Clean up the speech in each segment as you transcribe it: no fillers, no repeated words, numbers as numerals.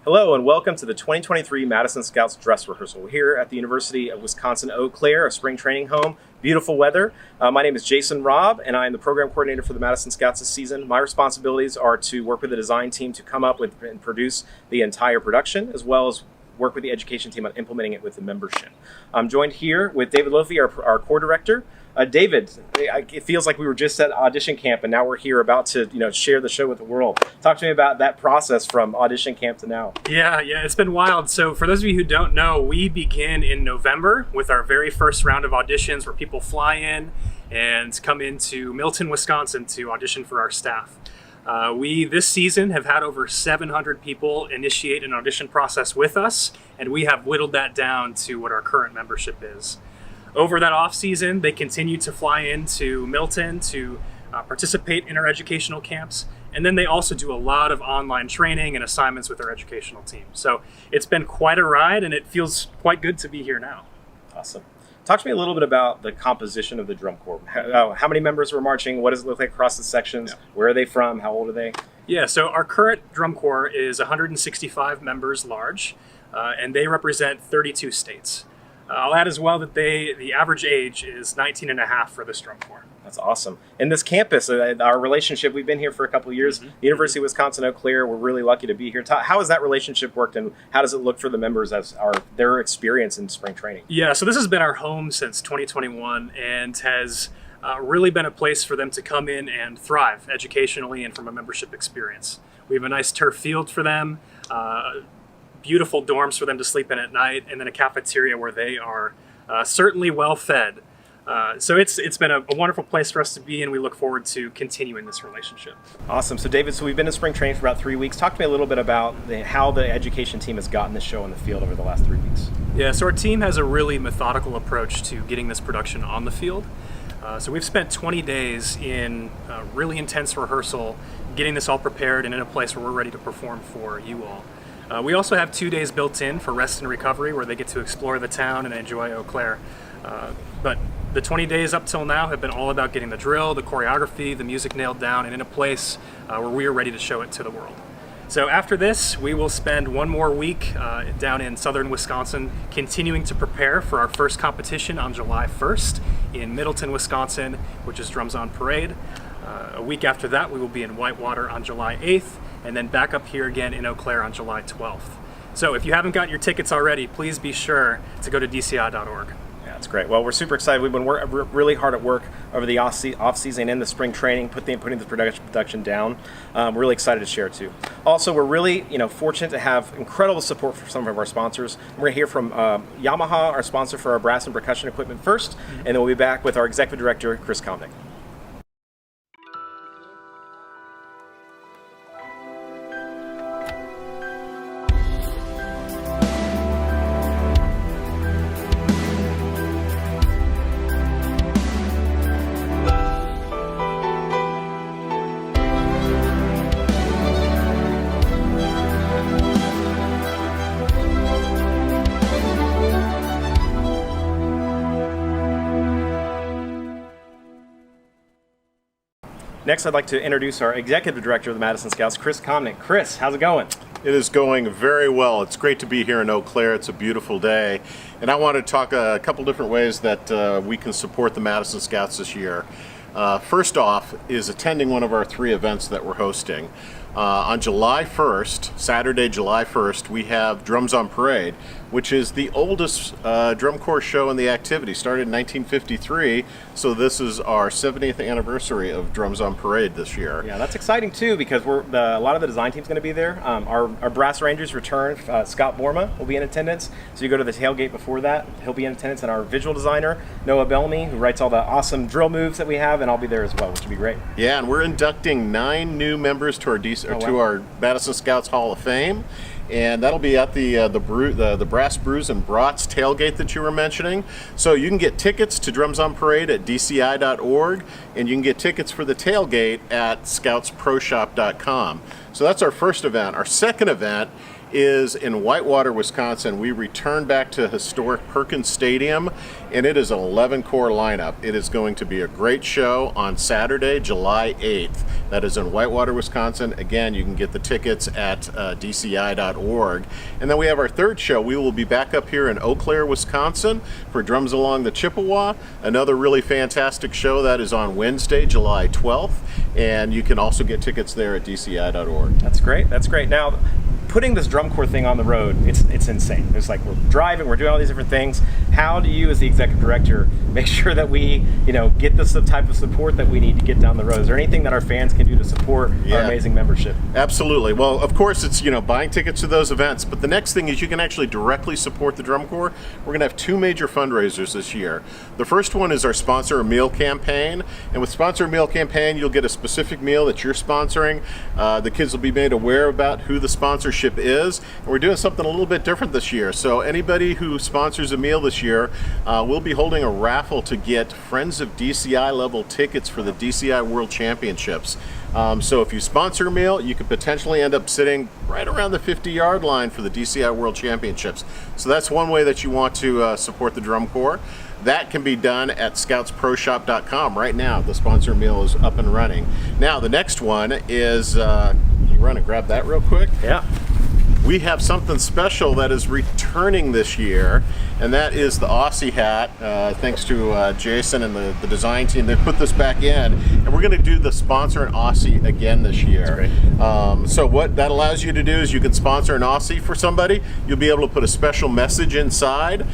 Hello and welcome to the 2023 Madison Scouts dress rehearsal. We're here at the University of Wisconsin-Eau Claire, a spring training home. Beautiful weather. My name is Jason Robb and I am the program coordinator for the Madison Scouts this season. My responsibilities are to work with the design team to come up with and produce the entire production, as well as work with the education team on implementing it with the membership. I'm joined here with David Lofi, our core director. David, it feels like we were just at audition camp and now we're here about to share the show with the world. Talk to me about that process from audition camp to now. Yeah, it's been wild. So for those of you who don't know, we begin in November with our very first round of auditions where people fly in and come into Milton, Wisconsin to audition for our staff. We, this season, have had over 700 people initiate an audition process with us, and we have whittled that down to what our current membership is. Over that off season, they continue to fly into Milton to participate in our educational camps, and then they also do a lot of online training and assignments with our educational team. So it's been quite a ride, and it feels quite good to be here now. Awesome. Talk to me a little bit about the composition of the drum corps. How many members were marching? What does it look like across the sections? Yeah. Where are they from? How old are they? Yeah, so our current drum corps is 165 members large, and they represent 32 states. I'll add as well that the average age is 19 and a half for this drum corps. That's awesome. And this campus, our relationship, we've been here for a couple of years. The University of Wisconsin-Eau Claire, we're really lucky to be here. How has that relationship worked and how does it look for the members as their experience in spring training? Yeah, so this has been our home since 2021 and has really been a place for them to come in and thrive educationally and from a membership experience. We have a nice turf field for them, beautiful dorms for them to sleep in at night, and then a cafeteria where they are certainly well fed. So it's been a wonderful place for us to be, and we look forward to continuing this relationship. Awesome. So David, so we've been in spring training for about 3 weeks. Talk to me a little bit about how the education team has gotten the show in the field over the last 3 weeks. Yeah, so our team has a really methodical approach to getting this production on the field. So we've spent 20 days in really intense rehearsal, getting this all prepared and in a place where we're ready to perform for you all. We also have 2 days built in for rest and recovery where they get to explore the town and enjoy Eau Claire. But the 20 days up till now have been all about getting the drill, the choreography, the music nailed down and in a place where we are ready to show it to the world. So after this, we will spend one more week down in southern Wisconsin continuing to prepare for our first competition on July 1st in Middleton, Wisconsin, which is Drums on Parade. A week after that, we will be in Whitewater on July 8th, and then back up here again in Eau Claire on July 12th. So if you haven't gotten your tickets already, please be sure to go to dci.org. Yeah, that's great. Well, we're super excited. We've been really hard at work over the off-season and the spring training, putting the production down. We're really excited to share it too. Also, we're really fortunate to have incredible support from some of our sponsors. We're going to hear from Yamaha, our sponsor for our brass and percussion equipment first, and then we'll be back with our executive director, Chris Komnick. Next, I'd like to introduce our Executive Director of the Madison Scouts, Chris Komnick. Chris, how's it going? It is going very well. It's great to be here in Eau Claire. It's a beautiful day. And I want to talk a couple different ways that we can support the Madison Scouts this year. First off is attending one of our 3 events that we're hosting. On July 1st, Saturday, July 1st, we have Drums on Parade, which is the oldest drum corps show in the activity. Started in 1953, so this is our 70th anniversary of Drums on Parade this year. Yeah, that's exciting too because a lot of the design team's going to be there. Our brass rangers return. Scott Borma will be in attendance, so you go to the tailgate before that. He'll be in attendance, and our visual designer, Noah Bellamy, who writes all the awesome drill moves that we have, and I'll be there as well, which will be great. Yeah, and we're inducting 9 new members to our Madison Scouts Hall of Fame. And that'll be at the Brass Brews and Brats tailgate that you were mentioning. So you can get tickets to Drums on Parade at dci.org, and you can get tickets for the tailgate at scoutsproshop.com. So that's our first event. Our second event is in Whitewater, Wisconsin. We return back to historic Perkins Stadium, and it is an 11-core lineup. It is going to be a great show on Saturday, July 8th. That is in Whitewater, Wisconsin. Again, you can get the tickets at dci.org. And then we have our third show. We will be back up here in Eau Claire, Wisconsin for Drums Along the Chippewa. Another really fantastic show that is on Wednesday, July 12th. And you can also get tickets there at dci.org. That's great. That's great. Now, putting this drum corps thing on the road, it's insane. It's like we're driving, we're doing all these different things. How do you, as the executive director, make sure that we, get the type of support that we need to get down the road? Is there anything that our fans can do to support our amazing membership? Absolutely. Well, of course, it's buying tickets to those events, but the next thing is you can actually directly support the drum corps. We're going to have two major fundraisers this year. The first one is our Sponsor a Meal campaign, and with Sponsor a Meal campaign, you'll get a specific meal that you're sponsoring. The kids will be made aware about who the sponsorship is, and we're doing something a little bit different this year. So anybody who sponsors a meal this year, we'll be holding a raffle to get Friends of DCI level tickets for the DCI World Championships. So if you sponsor a meal, you could potentially end up sitting right around the 50-yard line for the DCI World Championships. So that's one way that you want to support the drum corps. That can be done at scoutsproshop.com right now. The sponsor meal is up and running. Now the next one is, you run and grab that real quick? Yeah. We have something special that is returning this year, and that is the Aussie hat. Thanks to Jason and the design team, they put this back in, and we're going to do the sponsor an Aussie again this year. So what that allows you to do is you can sponsor an Aussie for somebody. You'll be able to put a special message inside.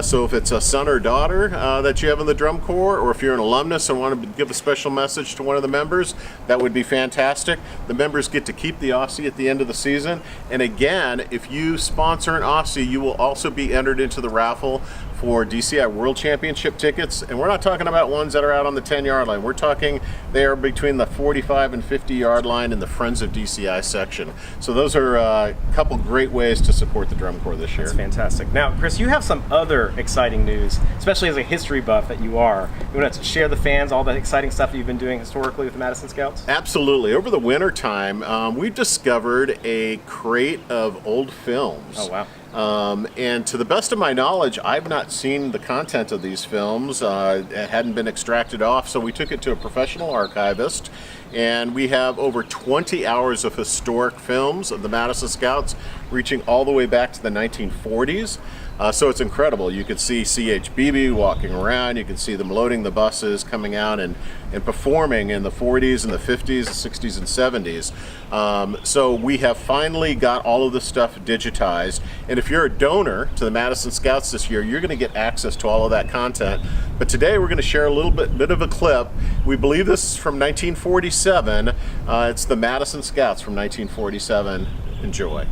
So if it's a son or daughter that you have in the drum corps, or if you're an alumnus and want to give a special message to one of the members, that would be fantastic. The members get to keep the Aussie at the end of the season, and again, if you sponsor an Aussie, you will also be entered into the raffle for DCI World Championship tickets. And we're not talking about ones that are out on the 10-yard line. We're talking they are between the 45 and 50-yard line in the Friends of DCI section. So those are a couple great ways to support the drum corps this year. That's fantastic. Now, Chris, you have some other exciting news, especially as a history buff that you are. You want to share the fans all the exciting stuff that you've been doing historically with the Madison Scouts? Absolutely. Over the winter time, we've discovered a crate of old films. Oh, wow. And to the best of my knowledge, I've not seen the content of these films. It hadn't been extracted off, so we took it to a professional archivist, and we have over 20 hours of historic films of the Madison Scouts reaching all the way back to the 1940s. So it's incredible. You could see CHBB walking around, you can see them loading the buses, coming out and performing in the 40s and the 50s, the 60s and 70s. So we have finally got all of this stuff digitized, and if you're a donor to the Madison Scouts this year, you're going to get access to all of that content. But today we're going to share a little bit of a clip. We believe this is from 1947. It's the Madison Scouts from 1947. Enjoy.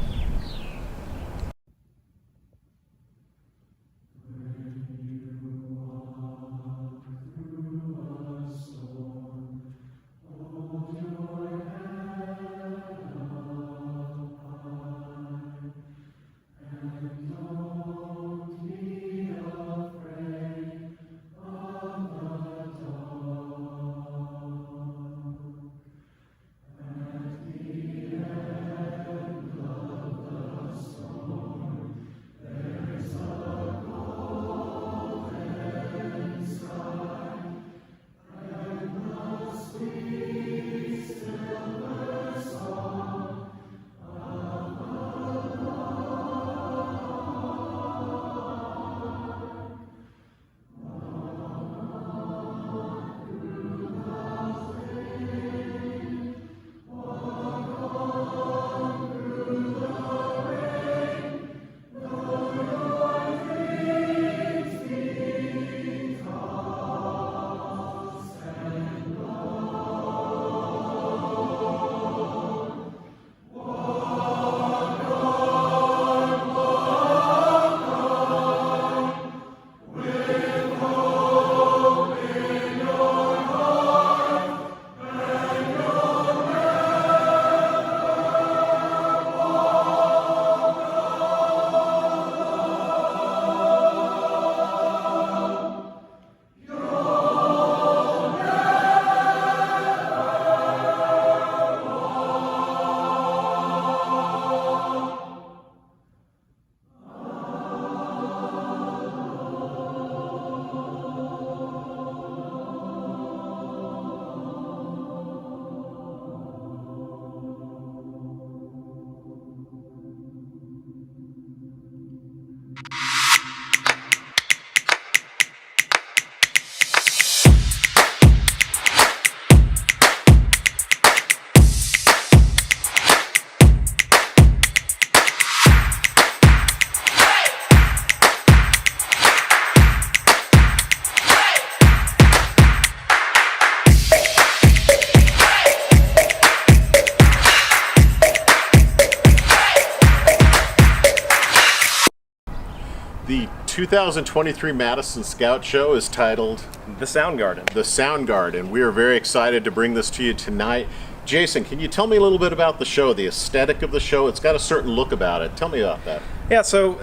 The 2023 Madison Scout Show is titled The Sound Garden. The Sound Garden. We are very excited to bring this to you tonight. Jason, can you tell me a little bit about the show, the aesthetic of the show? It's got a certain look about it. Tell me about that. Yeah, so,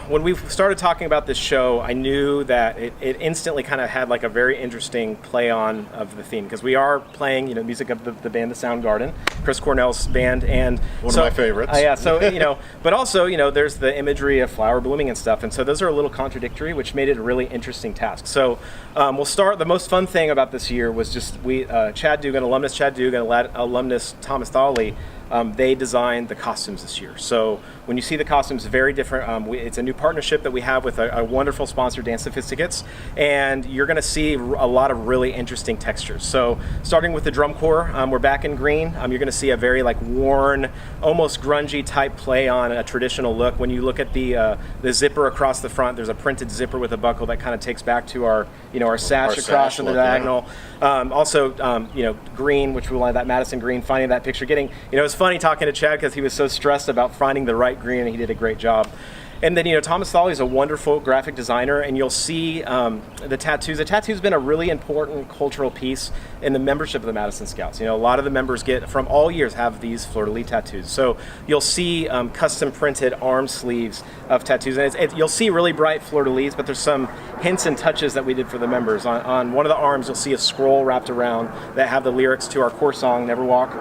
when we started talking about this show, I knew that it instantly kind of had like a very interesting play on of the theme, because we are playing, music of the band, The Sound Garden, Chris Cornell's band, and one of my favorites. Yeah, so, but also, there's the imagery of flower blooming and stuff, and so those are a little contradictory, which made it a really interesting task. So we'll start, the most fun thing about this year was just Chad Dugan, alumnus Chad Dugan, alumnus Thomas Thawley, they designed the costumes this year. So when you see the costumes, very different. It's a new partnership that we have with a wonderful sponsor, Dance Sophisticates, and you're going to see a lot of really interesting textures. So starting with the drum corps, we're back in green. You're going to see a very worn, almost grungy type play on a traditional look. When you look at the zipper across the front, there's a printed zipper with a buckle that kind of takes back to our sash across in the diagonal. Yeah. Green, which we wanted that Madison green. Finding that picture, it was funny talking to Chad because he was so stressed about finding the right green, and he did a great job. And then, Thomas Thawley is a wonderful graphic designer, and you'll see the tattoos. The tattoo's been a really important cultural piece in the membership of the Madison Scouts. A lot of the members from all years have these fleur-de-lis tattoos. So you'll see custom printed arm sleeves of tattoos, and you'll see really bright fleur-de-lis, but there's some hints and touches that we did for the members. On one of the arms, you'll see a scroll wrapped around that have the lyrics to our core song, Never Walk.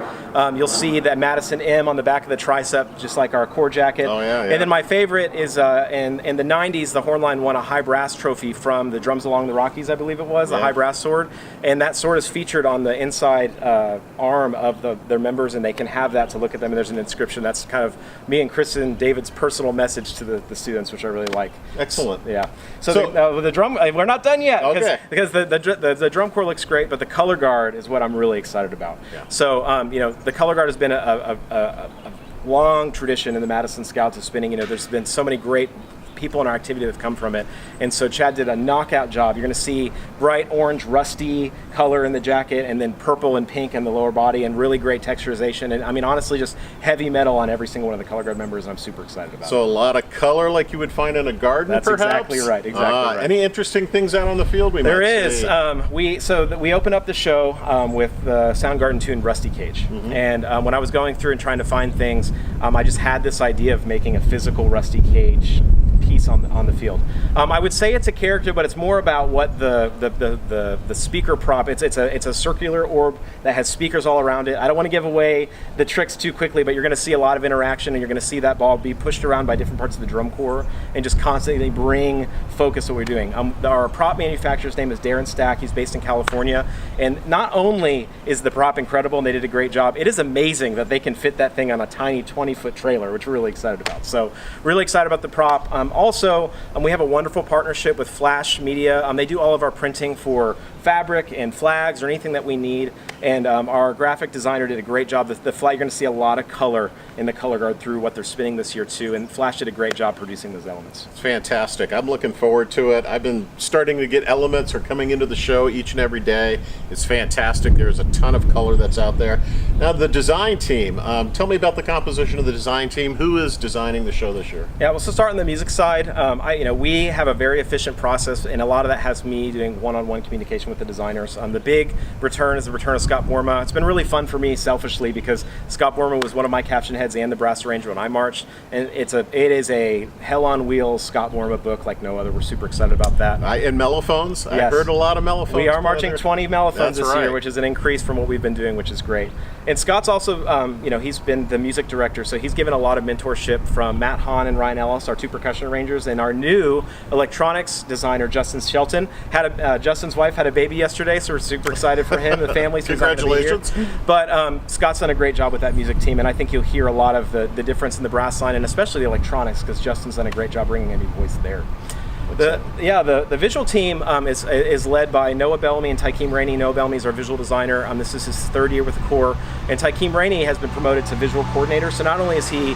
You'll see that Madison M on the back of the tricep, just like our core jacket. Oh, yeah. And then my favorite is in the 90s, the Hornline won a high brass trophy from the Drums Along the Rockies, I believe it was, the high brass sword. And that sword is featured on the inside arm of their members, and they can have that to look at them, and there's an inscription. That's kind of me and Chris and David's personal message to the students, which I really like. Excellent. Yeah. So the drum, we're not done yet. Okay. Because the drum corps looks great, but the color guard is what I'm really excited about. Yeah. So, the color guard has been a long tradition in the Madison Scouts of spinning. There's been so many great people in our activity that have come from it, and so Chad did a knockout job. You're going to see bright orange rusty color in the jacket, and then purple and pink in the lower body, and really great texturization, and honestly just heavy metal on every single one of the color guard members, and I'm super excited about it. So a lot of color like you would find in a garden. That's perhaps? exactly right. Right. Any interesting things out on the field There is. We open up the show with the Soundgarden tune Rusty Cage. Mm-hmm. And when I was going through and trying to find things, I just had this idea of making a physical Rusty Cage piece on the field. I would say it's a character, but it's more about what the speaker prop. It's a circular orb that has speakers all around it. I don't want to give away the tricks too quickly, but you're going to see a lot of interaction, and you're going to see that ball be pushed around by different parts of the drum corps and just constantly bring focus to what we're doing. Our prop manufacturer's name is Darren Stack. He's based in California, and not only is the prop incredible and they did a great job, it is amazing that they can fit that thing on a tiny 20-foot trailer, which we're really excited about. So really excited about the prop. Also, we have a wonderful partnership with Flash Media. They do all of our printing for fabric and flags or anything that we need, and our graphic designer did a great job. The flag, you're going to see a lot of color in the color guard through what they're spinning this year too, and Flash did a great job producing those elements. It's fantastic. I'm looking forward to it. I've been starting to get elements or coming into the show each and every day. It's fantastic. There's a ton of color that's out there. Now the design team, tell me about the composition of the design team. Who is designing the show this year? Yeah, well, so starting on the music side, we have a very efficient process, and a lot of that has me doing one-on-one communication with the designers. The big return is the return of Scott Borma. It's been really fun for me selfishly because Scott Borma was one of my caption heads and the brass arranger when I marched, and it is a hell on wheels Scott Borma book like no other. We're super excited about that. And mellophones? Yes. I heard a lot of mellophones. We are marching 20 mellophones this right. year, which is an increase from what we've been doing, which is great. And Scott's also, he's been the music director, so he's given a lot of mentorship from Matt Hahn and Ryan Ellis, our two percussion arrangers, and our new electronics designer, Justin Shelton. Justin's wife had a baby yesterday, so we're super excited for him. The family. Congratulations. But Scott's done a great job with that music team, and I think you'll hear a lot of the difference in the brass line, and especially the electronics, because Justin's done a great job bringing a new voice there. The visual team is led by Noah Bellamy and Tykeem Rainey. Noah Bellamy is our visual designer. This is his third year with the Corps, and Tykeem Rainey has been promoted to visual coordinator. So not only is he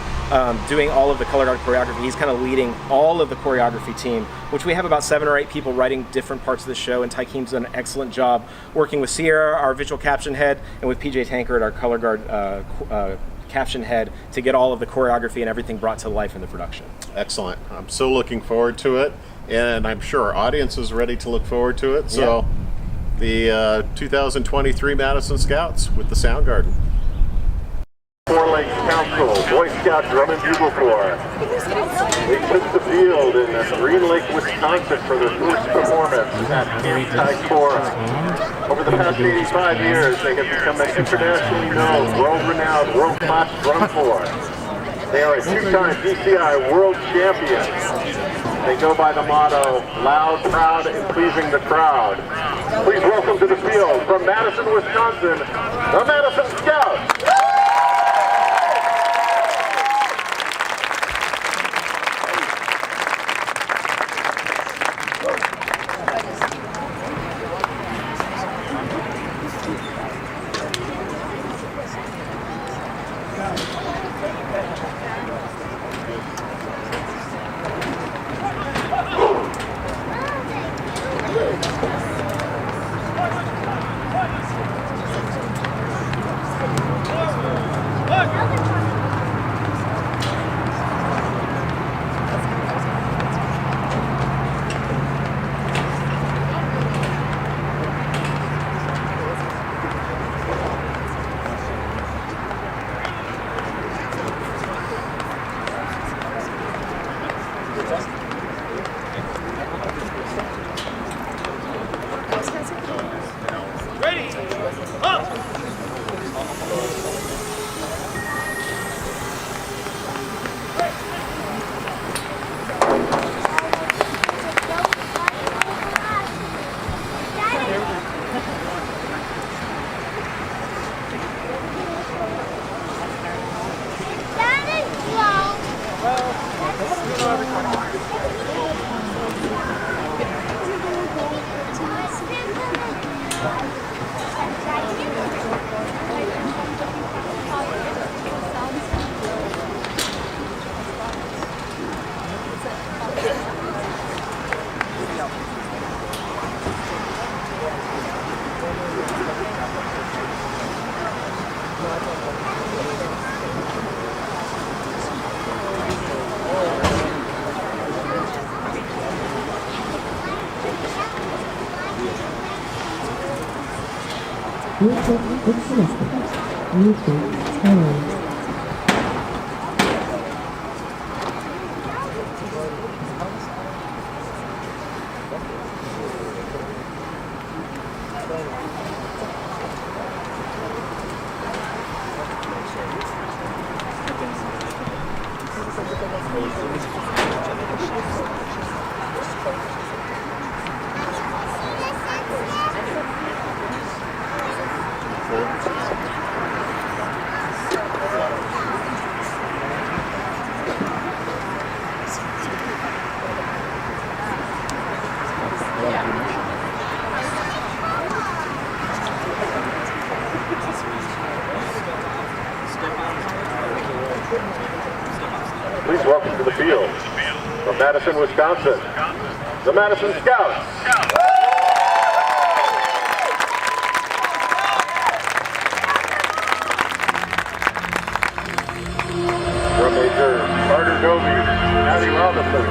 doing all of the color guard choreography, he's kind of leading all of the choreography team, which we have about 7 or 8 people writing different parts of the show, and Tykeem's done an excellent job working with Sierra, our visual caption head, and with PJ Tankard, our color guard caption head, to get all of the choreography and everything brought to life in the production. Excellent. I'm so looking forward to it. and I'm sure our audience is ready to look forward to it. So, the 2023 Madison Scouts with the Soundgarden. Four Lakes Council, Boy Scout Drum and Bugle Corps. They took the field in Green Lake, Wisconsin for their first performance at Anti-Cora. Over the past 85 years, they have become an internationally known, world-renowned, world-class drum corps. They are a two-time DCI world champion. They go by the motto, loud, proud, and pleasing the crowd. Please welcome to the field from Madison, Wisconsin, the Madison Scouts. Please welcome to the field from Madison, Wisconsin, the Madison Scouts. Drum majors Carter Goby, Patty Robinson,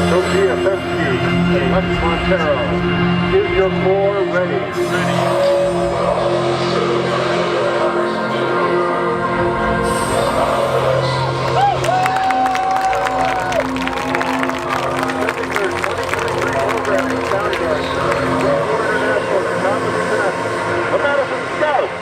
Sophia Fensky, and Lex Montero. Is your corps ready? The Madison Scouts.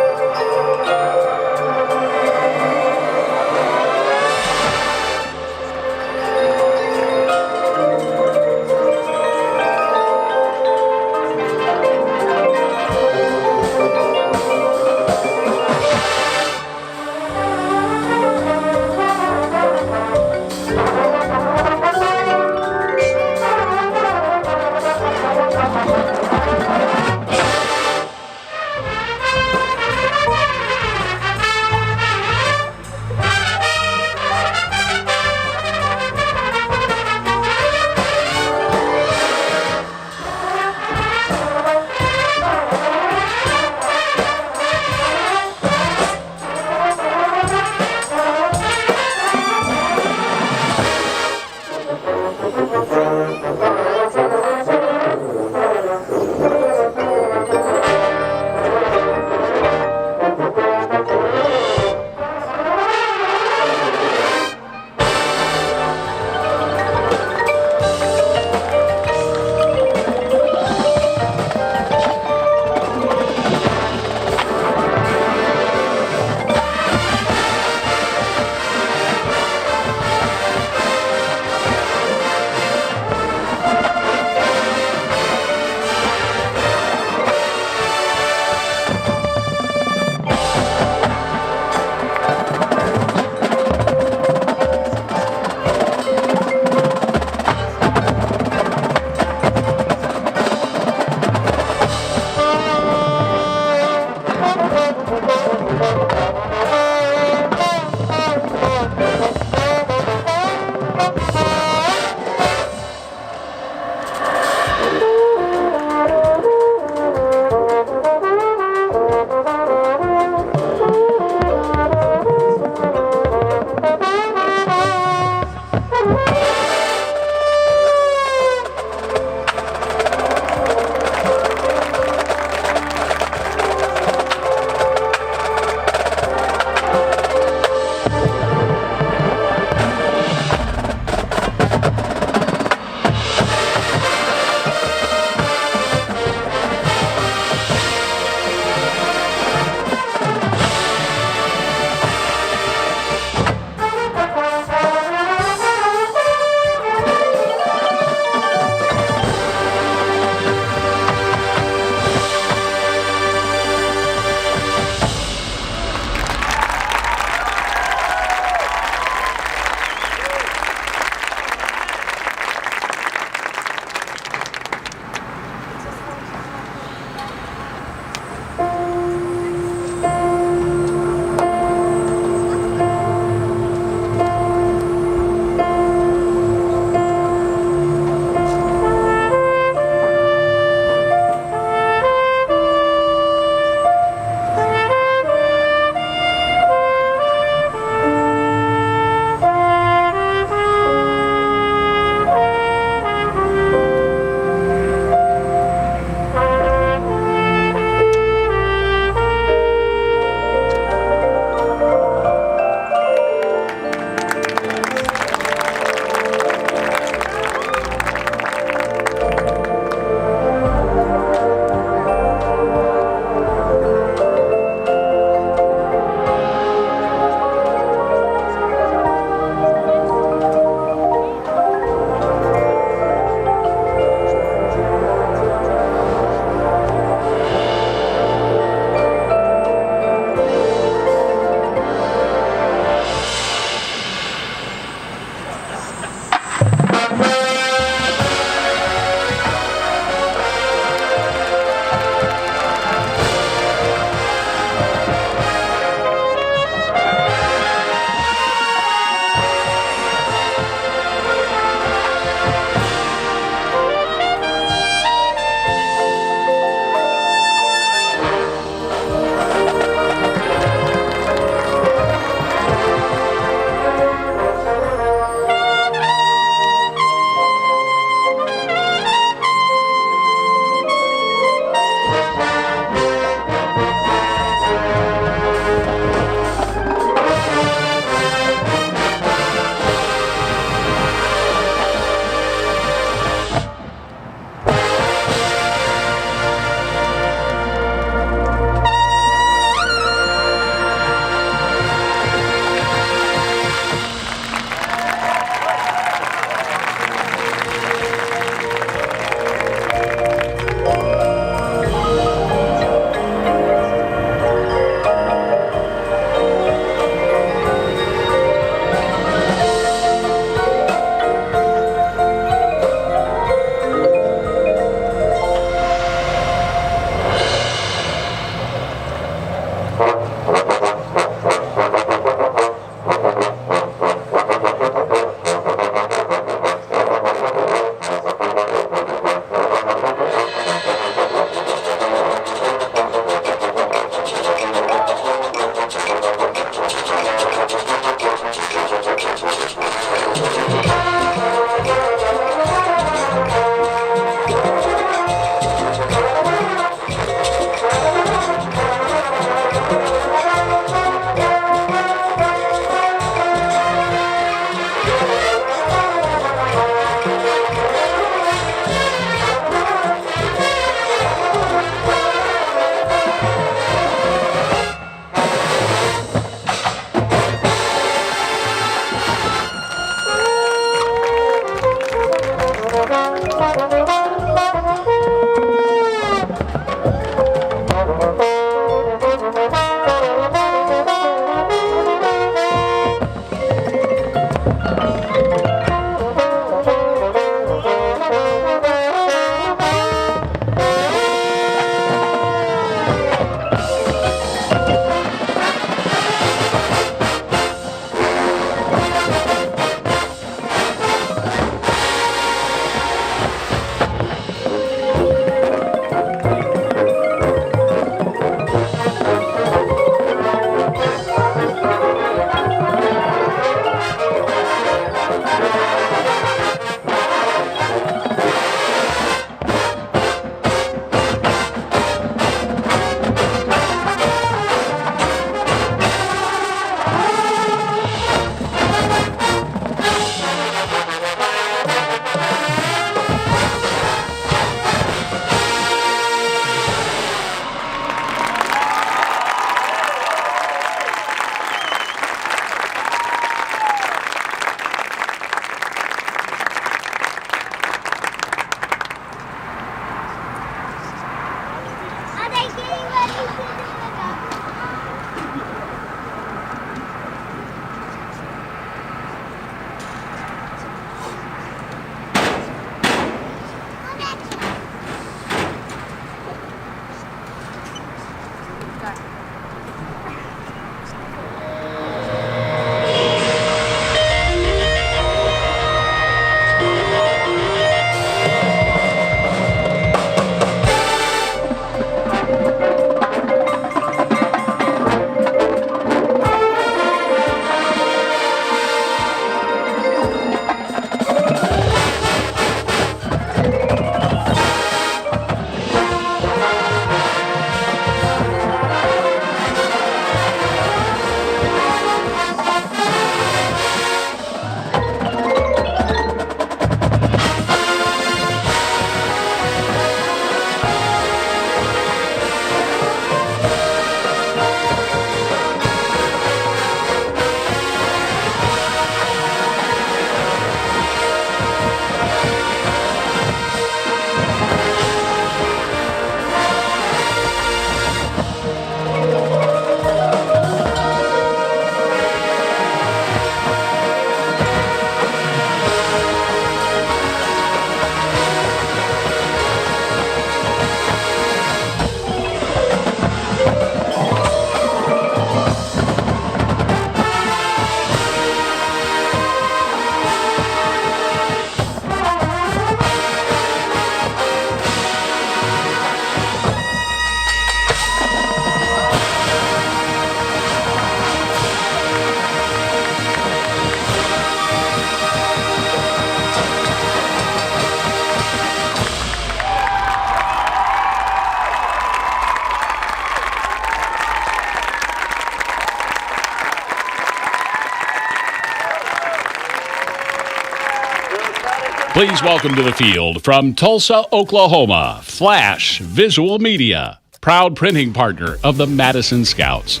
Please welcome to the field from Tulsa, Oklahoma, Flash Visual Media, proud printing partner of the Madison Scouts.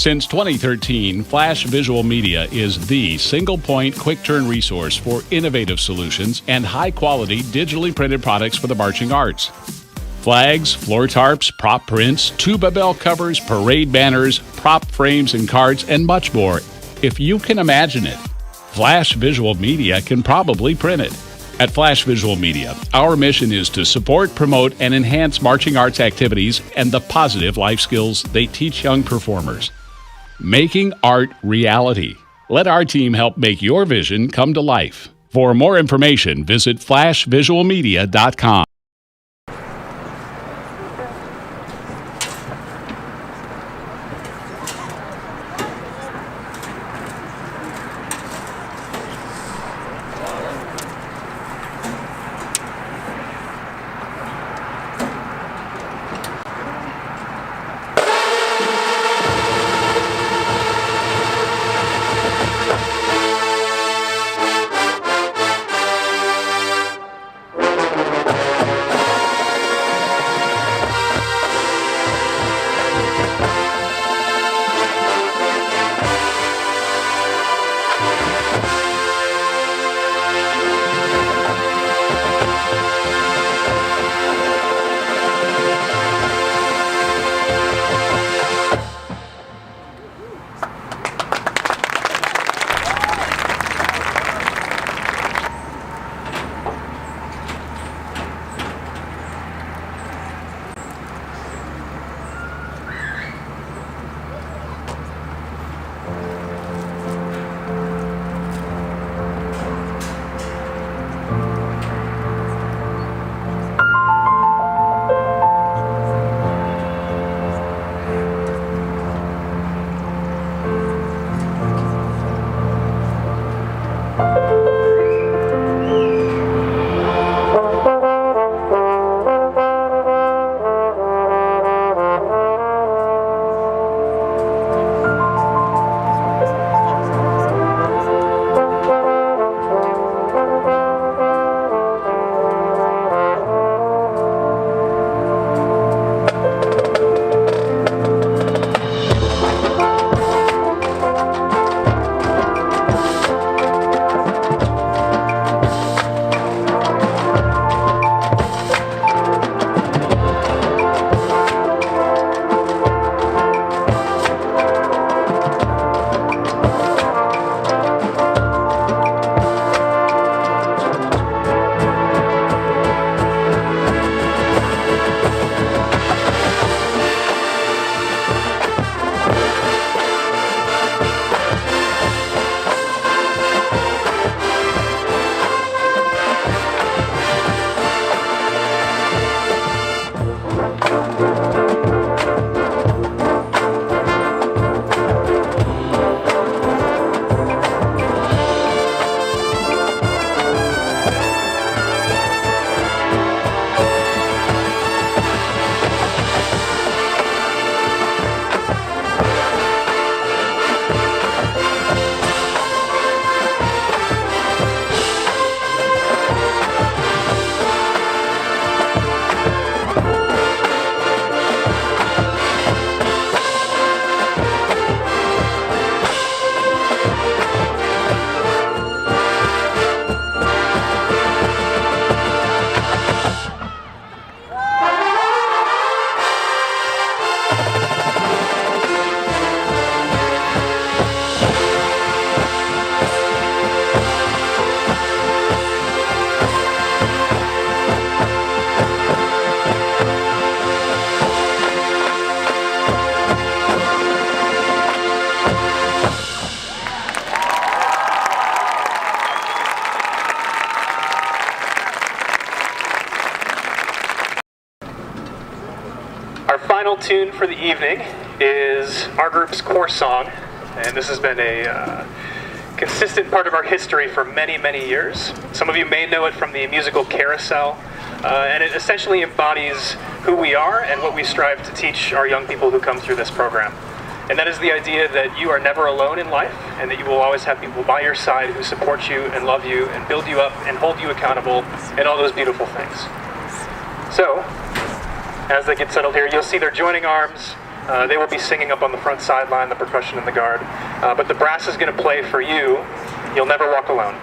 Since 2013, Flash Visual Media is the single-point, quick-turn resource for innovative solutions and high-quality digitally printed products for the marching arts. Flags, floor tarps, prop prints, tuba bell covers, parade banners, prop frames and cards, and much more. If you can imagine it, Flash Visual Media can probably print it. At Flash Visual Media, our mission is to support, promote, and enhance marching arts activities and the positive life skills they teach young performers. Making art reality. Let our team help make your vision come to life. For more information, visit flashvisualmedia.com. Our final tune for the evening is our group's core song, and this has been a consistent part of our history for many, many years. Some of you may know it from the musical Carousel, and it essentially embodies who we are and what we strive to teach our young people who come through this program. And that is the idea that you are never alone in life, and that you will always have people by your side who support you and love you and build you up and hold you accountable and all those beautiful things. So, as they get settled here, you'll see they're joining arms. They will be singing up on the front sideline, the percussion and the guard. But the brass is going to play for you. You'll never walk alone.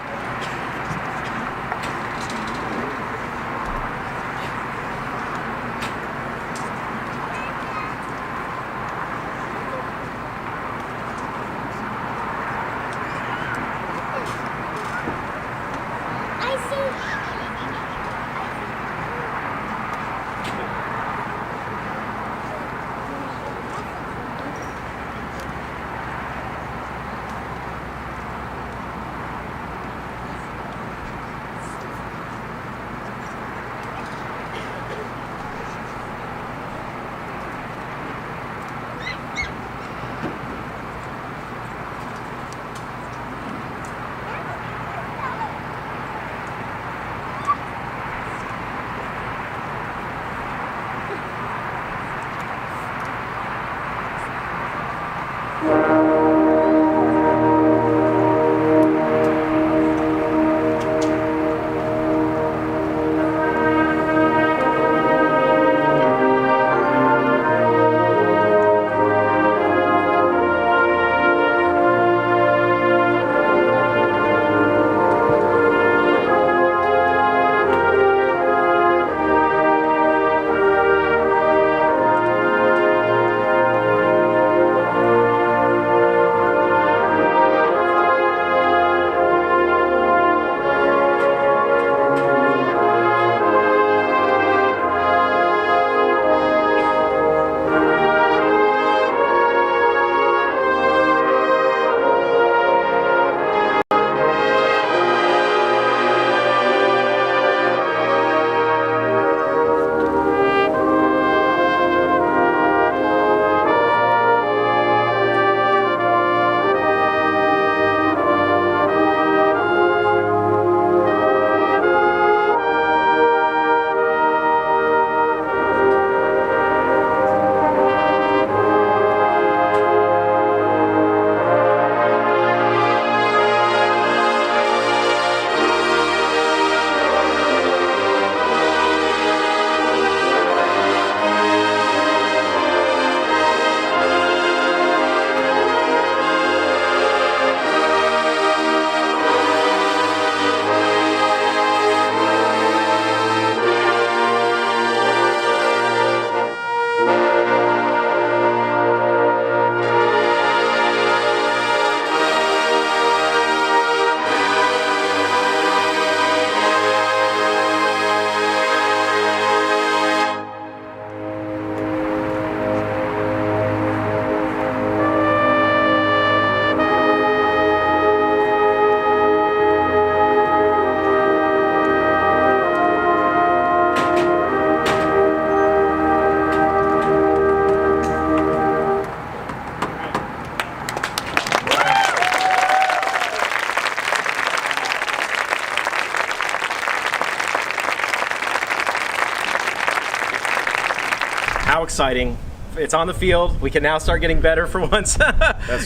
How exciting. It's on the field. We can now start getting better for once.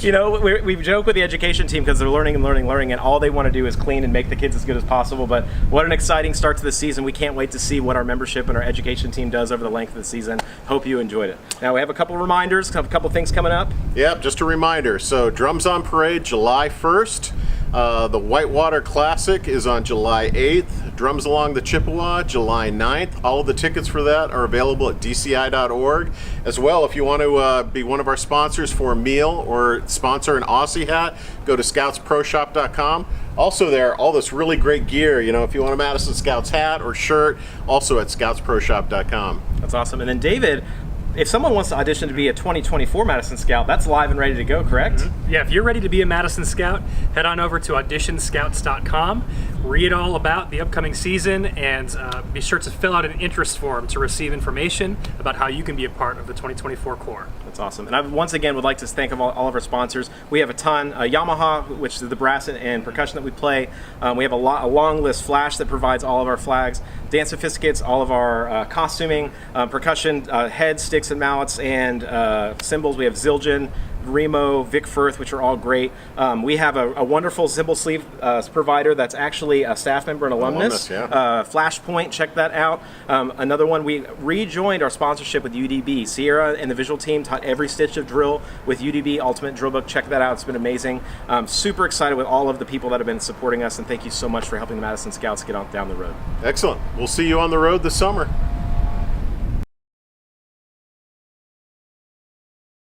You know, we joke with the education team because they're learning and learning, and all they want to do is clean and make the kids as good as possible. But what an exciting start to the season. We can't wait to see what our membership and our education team does over the length of the season. Hope you enjoyed it. Now we have a couple reminders, a couple things coming up. Yep, just a reminder. So Drums on Parade, July 1st. The Whitewater Classic is on July 8th. Drums Along the Chippewa, July 9th. All of the tickets for that are available at dci.org. As well, if you want to be one of our sponsors for a meal or sponsor an Aussie hat, go to scoutsproshop.com. Also there, all this really great gear, you know, if you want a Madison Scouts hat or shirt, also at scoutsproshop.com. That's awesome. And then David, if someone wants to audition to be a 2024 Madison Scout, that's live and ready to go, correct? Mm-hmm. Yeah, if you're ready to be a Madison Scout, head on over to auditionscouts.com, read all about the upcoming season, and be sure to fill out an interest form to receive information about how you can be a part of the 2024 Corps. That's awesome. And I once again would like to thank all of our sponsors. We have a ton. Yamaha, which is the brass and percussion that we play. We have a long list. Flash, that provides all of our flags. Dance Sophisticates, all of our costuming, percussion, heads, sticks and mallets, and cymbals. We have Zildjian, Remo, Vic Firth, which are all great. We have a wonderful cymbal sleeve provider that's actually a staff member and alumnus. Flashpoint, check that out. Another one, we rejoined our sponsorship with UDB. Sierra and the visual team taught every stitch of drill with UDB Ultimate Drill Book. Check that out. It's been amazing. Super excited with all of the people that have been supporting us, and thank you so much for helping the Madison Scouts get on down the road. Excellent. We'll see you on the road this summer.